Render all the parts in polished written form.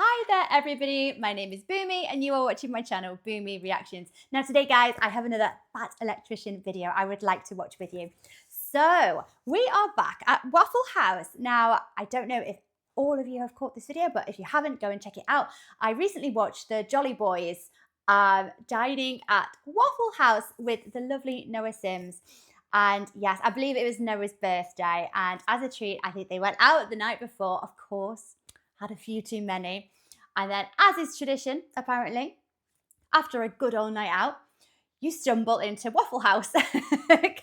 Hi there everybody, my name is Boomy and you are watching my channel Boomy Reactions. Now today guys, I have another fat electrician video I would like to watch with you. So we are back at Waffle House. Now I don't know if all of you have caught this video, but if you haven't, go and check it out. I recently watched the Jolly Boys dining at Waffle House with the lovely Noah Sims. And yes, I believe it was Noah's birthday. And as a treat, I think they went out the night before, of course, had a few too many. And then, as is tradition, apparently, after a good old night out, you stumble into Waffle House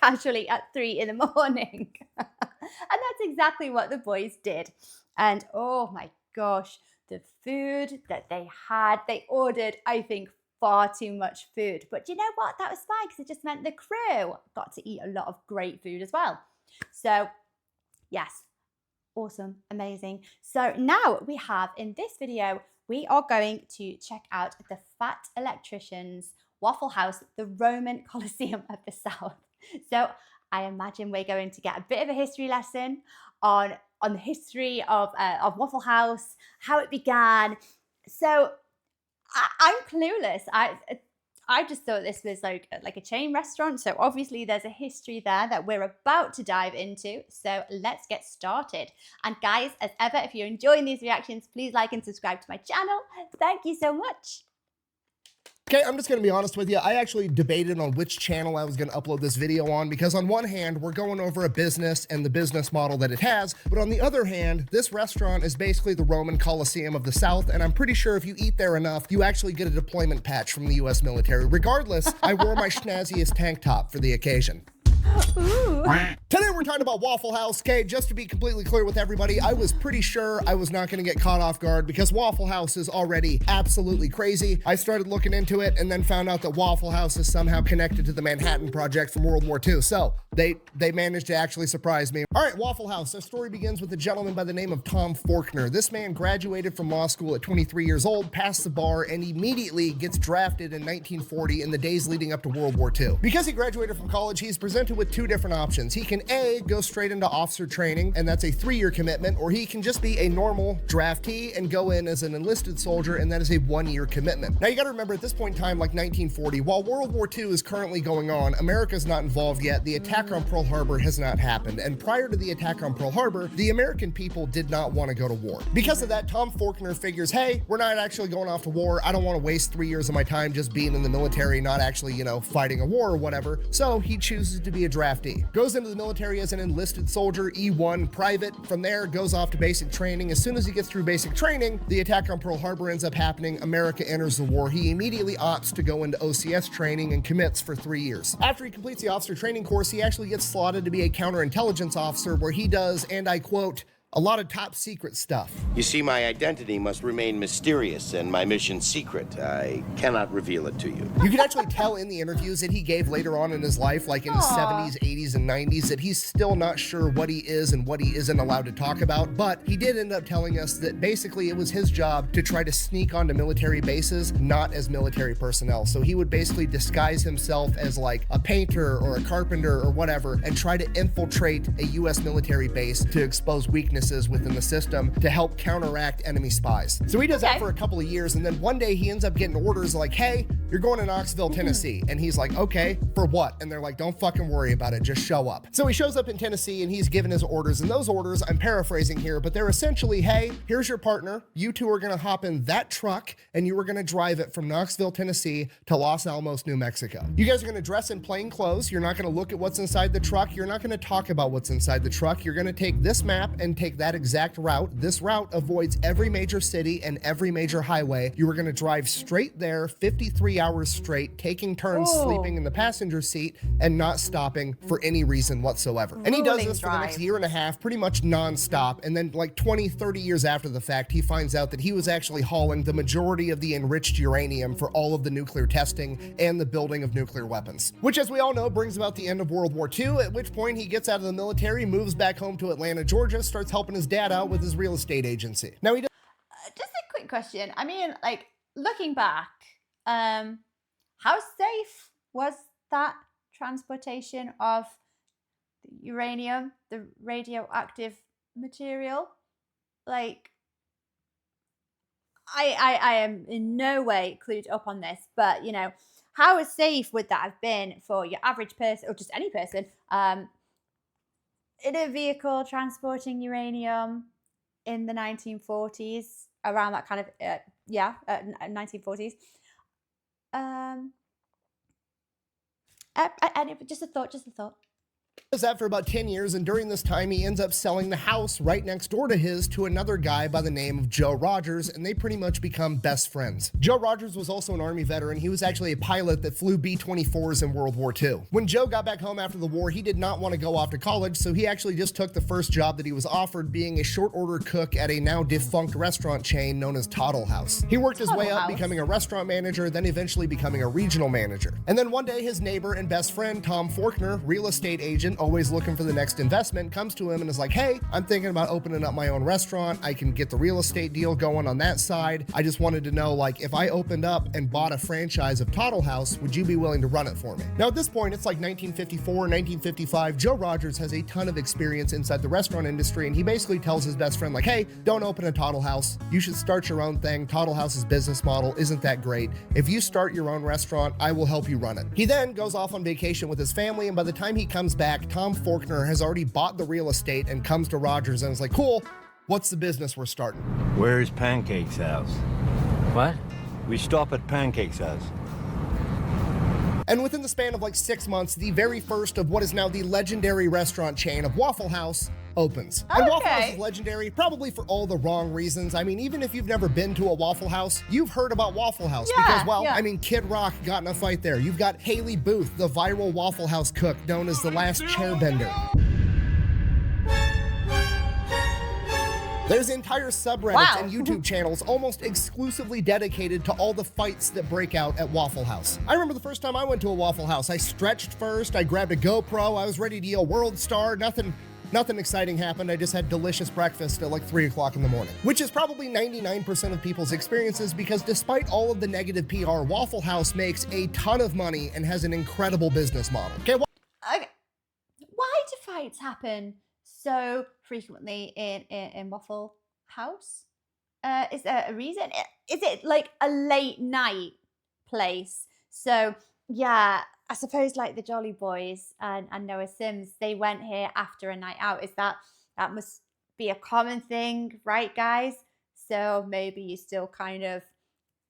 casually at 3 in the morning. And that's exactly what the boys did. And oh my gosh, the food that they had, they ordered, I think, far too much food. But you know what? That was fine because it just meant the crew got to eat a lot of great food as well. So, yes. Awesome, amazing. So now we have in this video, we are going to check out the Fat Electricians Waffle House, the Roman Colosseum of the South. So I imagine we're going to get a bit of a history lesson on the history of Waffle House, how it began. So I'm clueless. I just thought this was like a chain restaurant. So obviously there's a history there that we're about to dive into. So let's get started. And guys, as ever, if you're enjoying these reactions, please like and subscribe to my channel. Thank you so much. Okay, I'm just going to be honest with you. I actually debated on which channel I was going to upload this video on because on one hand, we're going over a business and the business model that it has. But on the other hand, this restaurant is basically the Roman Colosseum of the South. And I'm pretty sure if you eat there enough, you actually get a deployment patch from the US military. Regardless, I wore my schnazziest tank top for the occasion. Ooh. Today we're talking about Waffle House. Okay, just to be completely clear with everybody, I was pretty sure I was not going to get caught off guard because Waffle House is already absolutely crazy. I started looking into it and then found out that Waffle House is somehow connected to the Manhattan Project from World War II. So they managed to actually surprise me. All right, Waffle House. Our story begins with a gentleman by the name of Tom Faulkner. This man graduated from law school at 23 years old, passed the bar, and immediately gets drafted in 1940 in the days leading up to World War II. Because he graduated from college, he's presented with two different options. He can A, go straight into officer training, and that's a 3-year commitment, or he can just be a normal draftee and go in as an enlisted soldier, and that is a 1-year commitment. Now you gotta remember at this point in time, like 1940, while World War II is currently going on, America's not involved yet. The attack on Pearl Harbor has not happened, and prior to the attack on Pearl Harbor, the American people did not want to go to war. Because of that, Tom Faulkner figures, hey, we're not actually going off to war. I don't want to waste 3 years of my time just being in the military, not actually, fighting a war or whatever. So he chooses to be a draftee. Goes into the military as an enlisted soldier, E1 private. From there, goes off to basic training. As soon as he gets through basic training, the attack on Pearl Harbor ends up happening. America enters the war. He immediately opts to go into OCS training and commits for 3 years. After he completes the officer training course, he actually gets slotted to be a counterintelligence officer where he does, and I quote, a lot of top secret stuff. You see, my identity must remain mysterious and my mission secret. I cannot reveal it to you. You can actually tell in the interviews that he gave later on in his life, like in the 70s, 80s, and 90s, that he's still not sure what he is and what he isn't allowed to talk about. But he did end up telling us that basically it was his job to try to sneak onto military bases, not as military personnel. So he would basically disguise himself as like a painter or a carpenter or whatever and try to infiltrate a US military base to expose weaknesses within the system to help counteract enemy spies. So he does that for a couple of years, and then one day he ends up getting orders like, hey, you're going to Knoxville, Tennessee. And he's like, okay, for what? And they're like, don't fucking worry about it, just show up. So he shows up in Tennessee and he's given his orders, and those orders, I'm paraphrasing here, but they're essentially, hey, here's your partner. You two are gonna hop in that truck and you are gonna drive it from Knoxville, Tennessee to Los Alamos, New Mexico. You guys are gonna dress in plain clothes. You're not gonna look at what's inside the truck. You're not gonna talk about what's inside the truck. You're gonna take this map and take that exact route. This route avoids every major city and every major highway. You are going to drive straight there 53 hours straight, taking turns sleeping in the passenger seat and not stopping for any reason whatsoever. And he does this for the next year and a half, pretty much non-stop. And then like 20, 30 years after the fact, he finds out that he was actually hauling the majority of the enriched uranium for all of the nuclear testing and the building of nuclear weapons, which, as we all know, brings about the end of World War II, at which point he gets out of the military, moves back home to Atlanta, Georgia, starts helping his dad out with his real estate agency. Now he does. Just a quick question. I mean, like looking back, how safe was that transportation of the uranium, the radioactive material? Like, I am in no way clued up on this, but you know, how safe would that have been for your average person or just any person in a vehicle transporting uranium in the 1940s, around that kind of 1940s? Just a thought, just a thought. Does that for about 10 years, and during this time he ends up selling the house right next door to his to another guy by the name of Joe Rogers, and they pretty much become best friends. Joe Rogers was also an Army veteran. He was actually a pilot that flew B-24s in World War II. When Joe got back home after the war, he did not want to go off to college, so he actually just took the first job that he was offered, being a short order cook at a now defunct restaurant chain known as Tuttle House. He worked his way up, becoming a restaurant manager, then eventually becoming a regional manager. And then one day his neighbor and best friend, Tom Faulkner, real estate agent, always looking for the next investment, comes to him and is like, hey, I'm thinking about opening up my own restaurant. I can get the real estate deal going on that side. I just wanted to know, like, if I opened up and bought a franchise of Tuttle House, would you be willing to run it for me? Now, at this point, it's like 1954, 1955. Joe Rogers has a ton of experience inside the restaurant industry, and he basically tells his best friend, like, hey, don't open a Tuttle House. You should start your own thing. Tuttle House's business model isn't that great. If you start your own restaurant, I will help you run it. He then goes off on vacation with his family, and by the time he comes back, Tom Faulkner has already bought the real estate and comes to Rogers and is like, cool, what's the business we're starting? Where's Pancake's house? What? We stop at Pancake's house. And within the span of like 6 months, the very first of what is now the legendary restaurant chain of Waffle House opens. And Waffle House is legendary, probably for all the wrong reasons. I mean, even if you've never been to a Waffle House, you've heard about Waffle House because, well, I mean, Kid Rock got in a fight there. You've got Haley Booth, the viral Waffle House cook known as the Last Chairbender. There's entire subreddits and YouTube channels almost exclusively dedicated to all the fights that break out at Waffle House. I remember the first time I went to a Waffle House, I stretched first, I grabbed a GoPro, I was ready to yell World Star, nothing exciting happened. I just had delicious breakfast at like 3 o'clock in the morning, which is probably 99% of people's experiences because despite all of the negative PR, Waffle House makes a ton of money and has an incredible business model. Okay, why do fights happen so frequently in Waffle House? Is there a reason? Is it like a late night place? So yeah, I suppose like the Jolly Boys and Noah Sims, they went here after a night out. That must be a common thing, right, guys? So maybe you're still kind of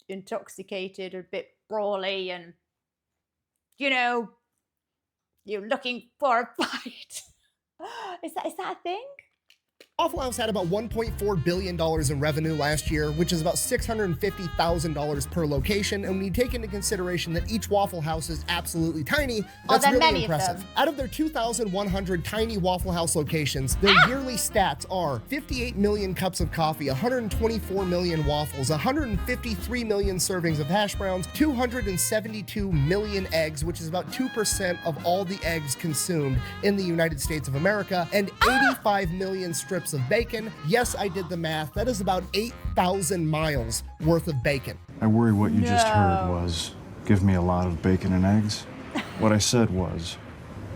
intoxicated, a bit brawly, and you know, you're looking for a fight. Is that a thing? Waffle House had about $1.4 billion in revenue last year, which is about $650,000 per location. And when you take into consideration that each Waffle House is absolutely tiny, that's really impressive. Out of their 2,100 tiny Waffle House locations, their yearly stats are 58 million cups of coffee, 124 million waffles, 153 million servings of hash browns, 272 million eggs, which is about 2% of all the eggs consumed in the United States of America, and 85 million strips of bacon. Yes, I did the math. That is about 8,000 miles worth of bacon. I worry what you just heard was, give me a lot of bacon and eggs. What I said was,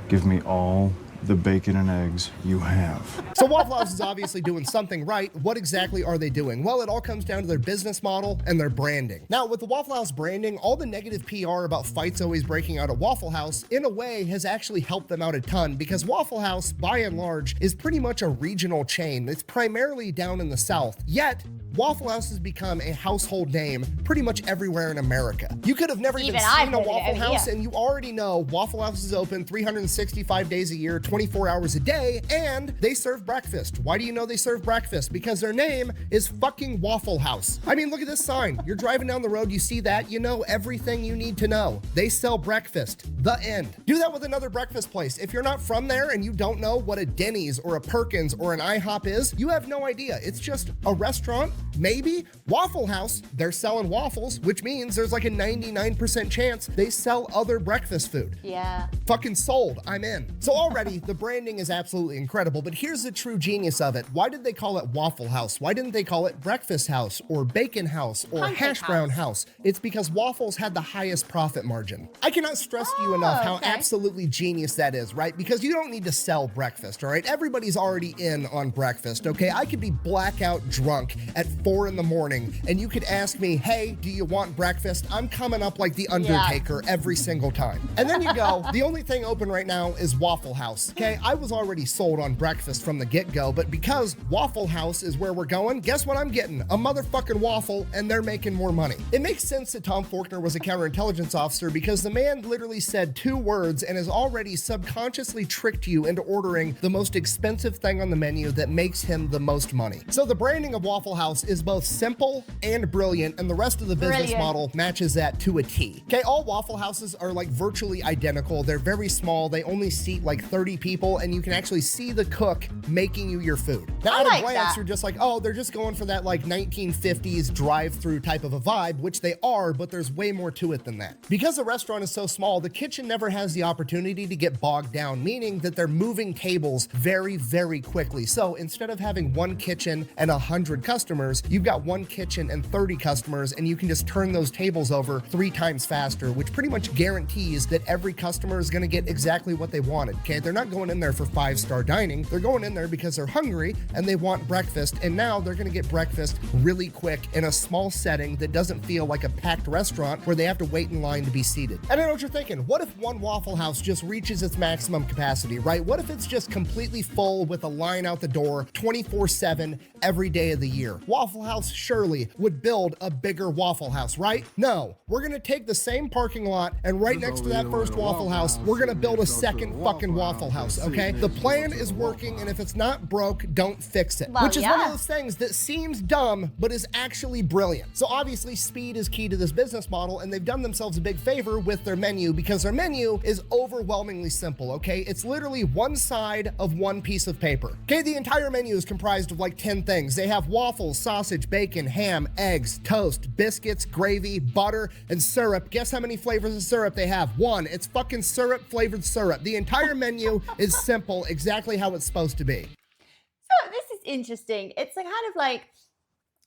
give me all the bacon and eggs you have. So Waffle House is obviously doing something right. What exactly are they doing? Well, it all comes down to their business model and their branding. Now, with the Waffle House branding, all the negative PR about fights always breaking out at Waffle House, in a way, has actually helped them out a ton because Waffle House, by and large, is pretty much a regional chain. It's primarily down in the South. Yet, Waffle House has become a household name pretty much everywhere in America. You could have never even seen a Waffle House, and you already know Waffle House is open 365 days a year, 24 hours a day, and they serve breakfast. Why do you know they serve breakfast? Because their name is fucking Waffle House. I mean, look at this sign. You're driving down the road, you see that, you know everything you need to know. They sell breakfast. The end. Do that with another breakfast place. If you're not from there and you don't know what a Denny's or a Perkins or an IHOP is, you have no idea. It's just a restaurant. Maybe. Waffle House, they're selling waffles, which means there's like a 99% chance they sell other breakfast food. Yeah. Fucking sold. I'm in. So already, the branding is absolutely incredible, but here's the true genius of it. Why did they call it Waffle House? Why didn't they call it Breakfast House or Bacon House or Hash Brown House? It's because waffles had the highest profit margin. I cannot stress to you enough how absolutely genius that is, right? Because you don't need to sell breakfast, all right? Everybody's already in on breakfast, okay? I could be blackout drunk at 4 in the morning and you could ask me, hey, do you want breakfast? I'm coming up like the Undertaker every single time. And then you go, the only thing open right now is Waffle House. Okay, I was already sold on breakfast from the get-go, but because Waffle House is where we're going, guess what I'm getting? A motherfucking waffle, and they're making more money. It makes sense that Tom Faulkner was a counterintelligence officer because the man literally said 2 words and has already subconsciously tricked you into ordering the most expensive thing on the menu that makes him the most money. So the branding of Waffle House is both simple and brilliant, and the rest of the business model matches that to a T. Okay, all Waffle Houses are like virtually identical. They're very small. They only seat like 30 people, and you can actually see the cook making you your food. Now, at a glance, you're just like, oh, they're just going for that like 1950s drive-through type of a vibe, which they are, but there's way more to it than that. Because the restaurant is so small, the kitchen never has the opportunity to get bogged down, meaning that they're moving tables very, very quickly. So instead of having one kitchen and 100 customers, you've got one kitchen and 30 customers, and you can just turn those tables over 3 times faster, which pretty much guarantees that every customer is going to get exactly what they wanted. Okay, they're not going in there for 5-star dining. They're going in there because they're hungry and they want breakfast, and now they're going to get breakfast really quick in a small setting that doesn't feel like a packed restaurant where they have to wait in line to be seated. And I know what you're thinking. What if one Waffle House just reaches its maximum capacity, right? What if it's just completely full with a line out the door 24/7 every day of the year? Waffle House surely would build a bigger Waffle House, right? No, we're going to take the same parking lot, and right next to that first Waffle House, we're going to build a second fucking Waffle House, okay? The plan is working, and if it's not broke, don't fix it. Which is one of those things that seems dumb, but is actually brilliant. So obviously speed is key to this business model, and they've done themselves a big favor with their menu because their menu is overwhelmingly simple, okay? It's literally one side of one piece of paper. Okay, the entire menu is comprised of like 10 things. They have waffles, sausage, bacon, ham, eggs, toast, biscuits, gravy, butter, and syrup. Guess how many flavors of syrup they have? 1. It's fucking syrup flavored syrup. The entire menu is simple, exactly how it's supposed to be. So this is interesting. It's kind of like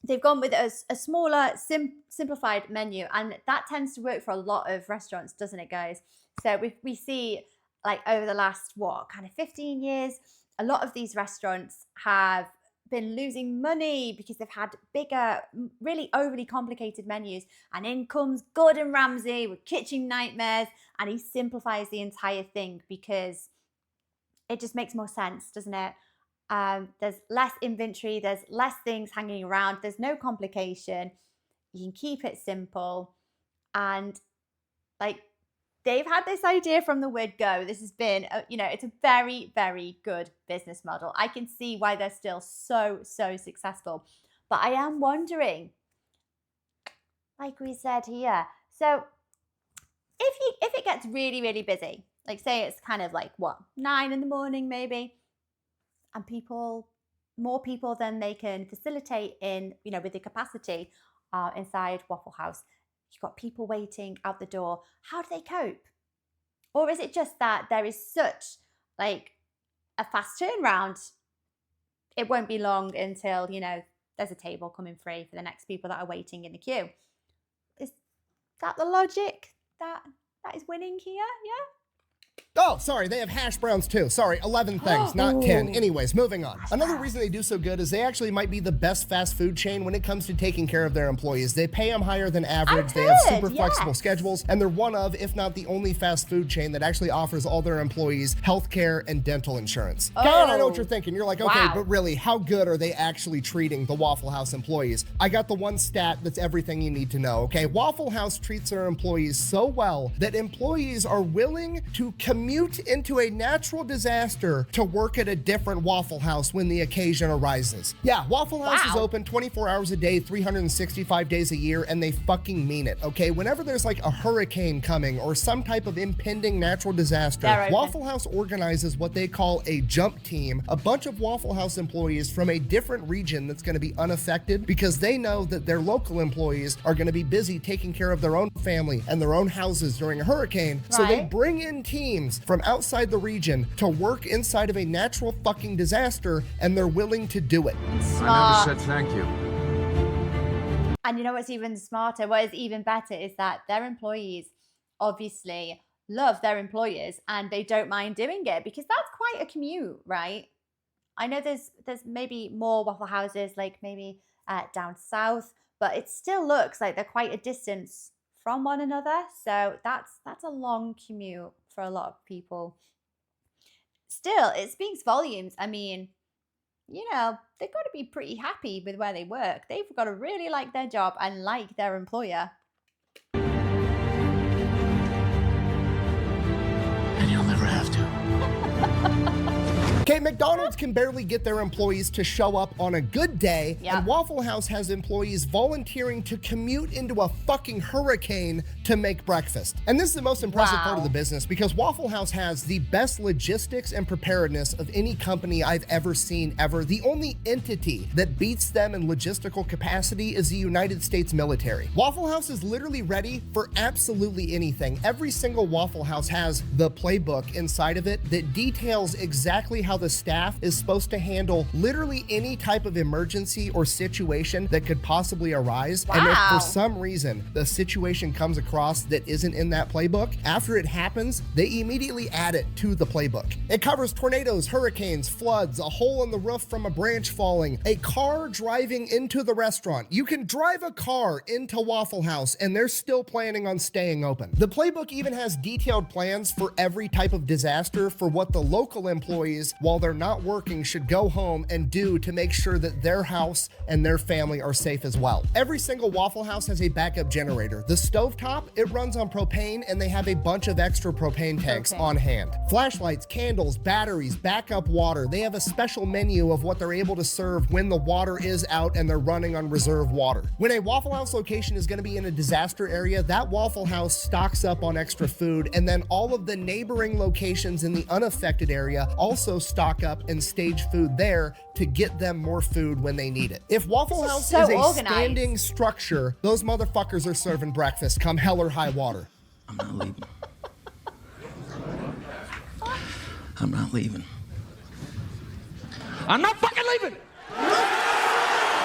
they've gone with a smaller, simplified menu, and that tends to work for a lot of restaurants, doesn't it, guys? So we see like over the last, kind of 15 years, a lot of these restaurants have been losing money because they've had bigger, really overly complicated menus, and in comes Gordon Ramsay with kitchen nightmares, and he simplifies the entire thing because it just makes more sense, doesn't it? There's less inventory, there's less things hanging around, there's no complication, you can keep it simple, and like they've had this idea from the word go. This has been, it's a very, very good business model. I can see why they're still so successful. But I am wondering, like we said here, so if it gets really, really busy, like say it's kind of like 9 in the morning maybe, and more people than they can facilitate in, with the capacity inside Waffle House. You've got people waiting out the door. How do they cope? Or is it just that there is such like a fast turnaround? It won't be long until, there's a table coming free for the next people that are waiting in the queue. Is that the logic that is winning here? Yeah. Oh, sorry, they have hash browns too. Sorry, 11 things, not 10. Anyways, moving on. Another reason they do so good is they actually might be the best fast food chain when it comes to taking care of their employees. They pay them higher than average. They have super flexible schedules, and they're one of, if not the only fast food chain that actually offers all their employees healthcare and dental insurance. Okay, and I know what you're thinking. You're like, okay, but really, how good are they actually treating the Waffle House employees? I got the one stat that's everything you need to know, okay? Waffle House treats their employees so well that employees are willing to commute into a natural disaster to work at a different Waffle House when the occasion arises. Yeah, Waffle House is open 24 hours a day, 365 days a year, and they fucking mean it, okay? Whenever there's like a hurricane coming or some type of impending natural disaster, Waffle House organizes what they call a jump team, a bunch of Waffle House employees from a different region that's going to be unaffected because they know that their local employees are going to be busy taking care of their own family and their own houses during a hurricane. So they bring in teams from outside the region to work inside of a natural fucking disaster, and they're willing to do it. I never said thank you. And you know what's even smarter, what is even better, is that their employees obviously love their employers and they don't mind doing it because that's quite a commute, right? I know there's maybe more Waffle Houses, like maybe down south, but it still looks like they're quite a distance from one another. So that's a long commute for a lot of people. Still, it speaks volumes. I mean, you know, they've got to be pretty happy with where they work. They've got to really like their job and like their employer. And you'll never have to. Okay, McDonald's can barely get their employees to show up on a good day, Yep. and Waffle House has employees volunteering to commute into a fucking hurricane to make breakfast. And this is the most impressive part of the business because Waffle House has the best logistics and preparedness of any company I've ever seen ever. The only entity that beats them in logistical capacity is the United States military. Waffle House is literally ready for absolutely anything. Every single Waffle House has the playbook inside of it that details exactly how the staff is supposed to handle literally any type of emergency or situation that could possibly arise. And if Wow. for some reason the situation comes across that isn't in that playbook, after it happens, they immediately add it to the playbook. It covers tornadoes, hurricanes, floods, a hole in the roof from a branch falling, a car driving into the restaurant. You can drive a car into Waffle House and they're still planning on staying open. The playbook even has detailed plans for every type of disaster for what the local employees, while they're not working, should go home and do to make sure that their house and their family are safe as well. Every single Waffle House has a backup generator. The stovetop, it runs on propane, and they have a bunch of extra propane tanks on hand. Flashlights, candles, batteries, backup water. They have a special menu of what they're able to serve when the water is out and they're running on reserve water. When a Waffle House location is going to be in a disaster area, that Waffle House stocks up on extra food, and then all of the neighboring locations in the unaffected area also stock up and stage food there to get them more food when they need it. If Waffle This is House so is a organized. standing structure, those motherfuckers are serving breakfast come hell or high water. I'm not leaving. I'm not leaving. I'm not fucking leaving!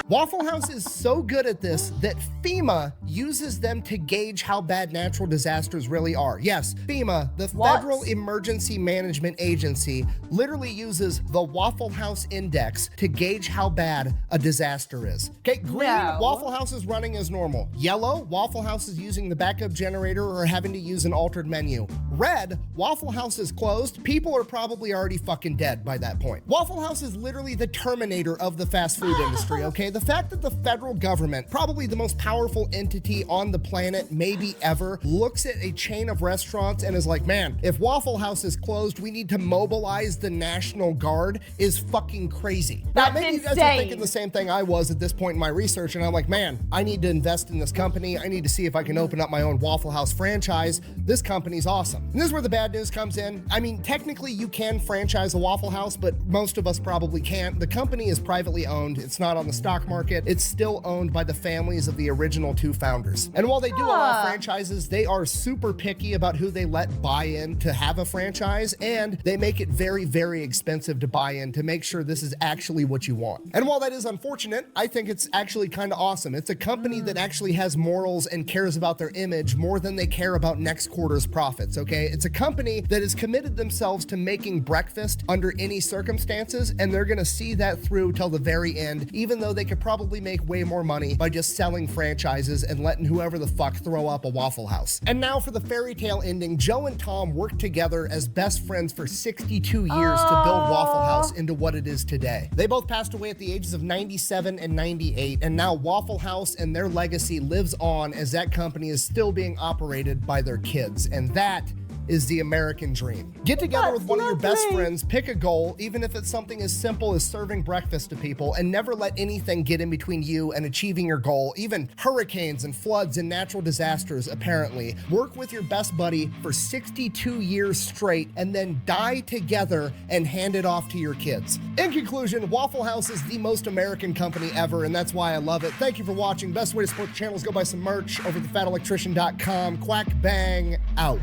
Waffle House is so good at this that FEMA uses them to gauge how bad natural disasters really are. Yes, FEMA, the Federal Emergency Management Agency, literally uses the Waffle House Index to gauge how bad a disaster is. Okay, green, No. Waffle House is running as normal. Yellow, Waffle House is using the backup generator or having to use an altered menu. Red, Waffle House is closed. People are probably already fucking dead by that point. Waffle House is literally the Terminator of the fast food industry, okay? The fact that the federal government, probably the most powerful entity on the planet, maybe ever, looks at a chain of restaurants and is like, man, if Waffle House is closed, we need to mobilize the National Guard is fucking crazy. That's now, maybe you guys are insane. thinking the same thing I was at this point in my research, and I'm like, man, I need to invest in this company. I need to see if I can open up my own Waffle House franchise. This company's awesome. And this is where the bad news comes in. I mean, technically you can franchise a Waffle House, but most of us probably can't. The company is privately owned. It's not on the stock market. It's still owned by the families of the original two founders. And while they do allow franchises, they are super picky about who they let buy in to have a franchise, and they make it very, very expensive to buy in to make sure this is actually what you want. And while that is unfortunate, I think it's actually kind of awesome. It's a company that actually has morals and cares about their image more than they care about next quarter's profits, okay? It's a company that has committed themselves to making breakfast under any circumstances, and they're gonna see that through till the very end, even though they could probably make way more money by just selling franchises and letting whoever the fuck throw up a Waffle House. And now for the fairy tale ending, Joe and Tom worked together as best friends for 62 years to build Waffle House into what it is today. They both passed away at the ages of 97 and 98, and now Waffle House and their legacy lives on as that company is still being operated by their kids, and that is the American dream. Get together with one of your best friends, pick a goal, even if it's something as simple as serving breakfast to people, and never let anything get in between you and achieving your goal, even hurricanes and floods and natural disasters, apparently. Work with your best buddy for 62 years straight, and then die together and hand it off to your kids. In conclusion, Waffle House is the most American company ever, and that's why I love it. Thank you for watching. Best way to support the channel is go buy some merch over at thefatelectrician.com. Quack bang out.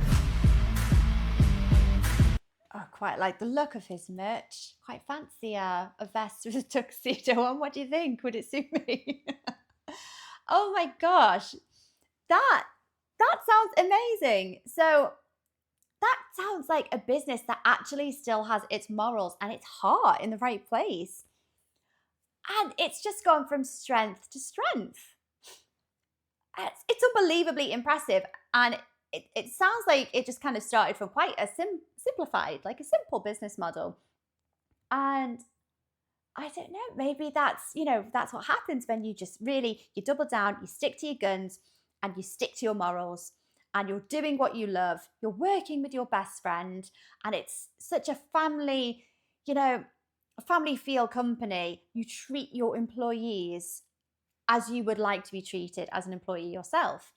Oh, quite like the look of his merch. Quite fancy a vest with a tuxedo on. What do you think? Would it suit me? Oh my gosh. That sounds amazing. So that sounds like a business that actually still has its morals and its heart in the right place. And it's just gone from strength to strength. It's unbelievably impressive. And it sounds like it just kind of started from quite a simplified, like a simple business model. And I don't know, maybe that's, that's what happens when you just really, you double down, you stick to your guns and you stick to your morals and you're doing what you love. You're working with your best friend and it's such a family, a family feel company. You treat your employees as you would like to be treated as an employee yourself.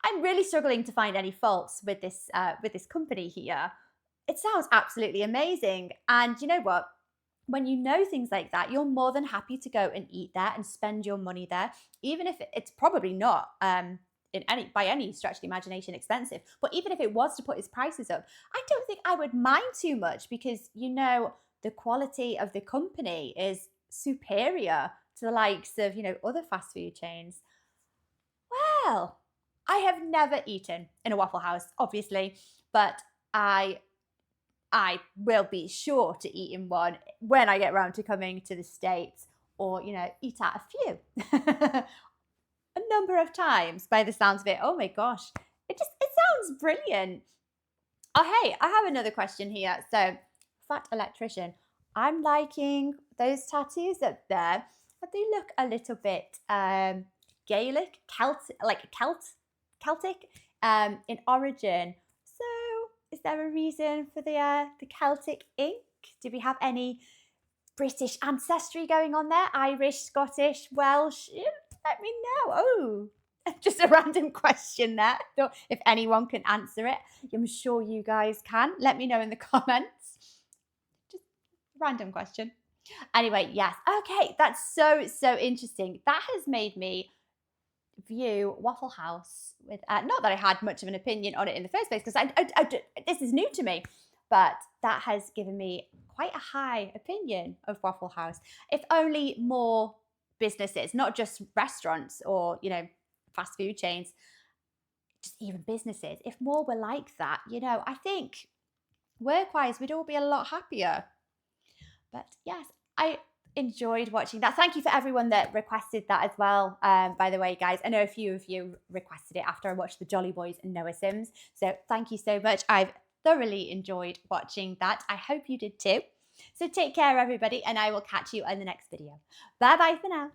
I'm really struggling to find any faults with this company here. It sounds absolutely amazing. And you know what? When you know things like that, you're more than happy to go and eat there and spend your money there, even if it's probably not by any stretch of the imagination expensive. But even if it was to put its prices up, I don't think I would mind too much because the quality of the company is superior to the likes of other fast food chains. Well, I have never eaten in a Waffle House, obviously, but I will be sure to eat in one when I get around to coming to the States or, eat at a few. A number of times by the sounds of it. Oh my gosh, it sounds brilliant. Oh, hey, I have another question here. So, fat electrician, I'm liking those tattoos up there. But they look a little bit Gaelic, Celtic in origin. So, is there a reason for the Celtic ink? Do we have any British ancestry going on there? Irish, Scottish, Welsh? Let me know. Oh, just a random question there. If anyone can answer it, I'm sure you guys can. Let me know in the comments. Just a random question. Anyway, yes. Okay, that's so interesting. That has made me view Waffle House with not that I had much of an opinion on it in the first place, because this is new to me, but that has given me quite a high opinion of Waffle House. If only more businesses, not just restaurants or fast food chains, just even businesses, if more were like that, I think work-wise we'd all be a lot happier. But yes, I enjoyed watching that. Thank you for everyone that requested that as well. By the way, guys, I know a few of you requested it after I watched the Jolly Boys and Noah Sims. So thank you so much. I've thoroughly enjoyed watching that. I hope you did too. So take care, everybody, and I will catch you in the next video. Bye-bye for now.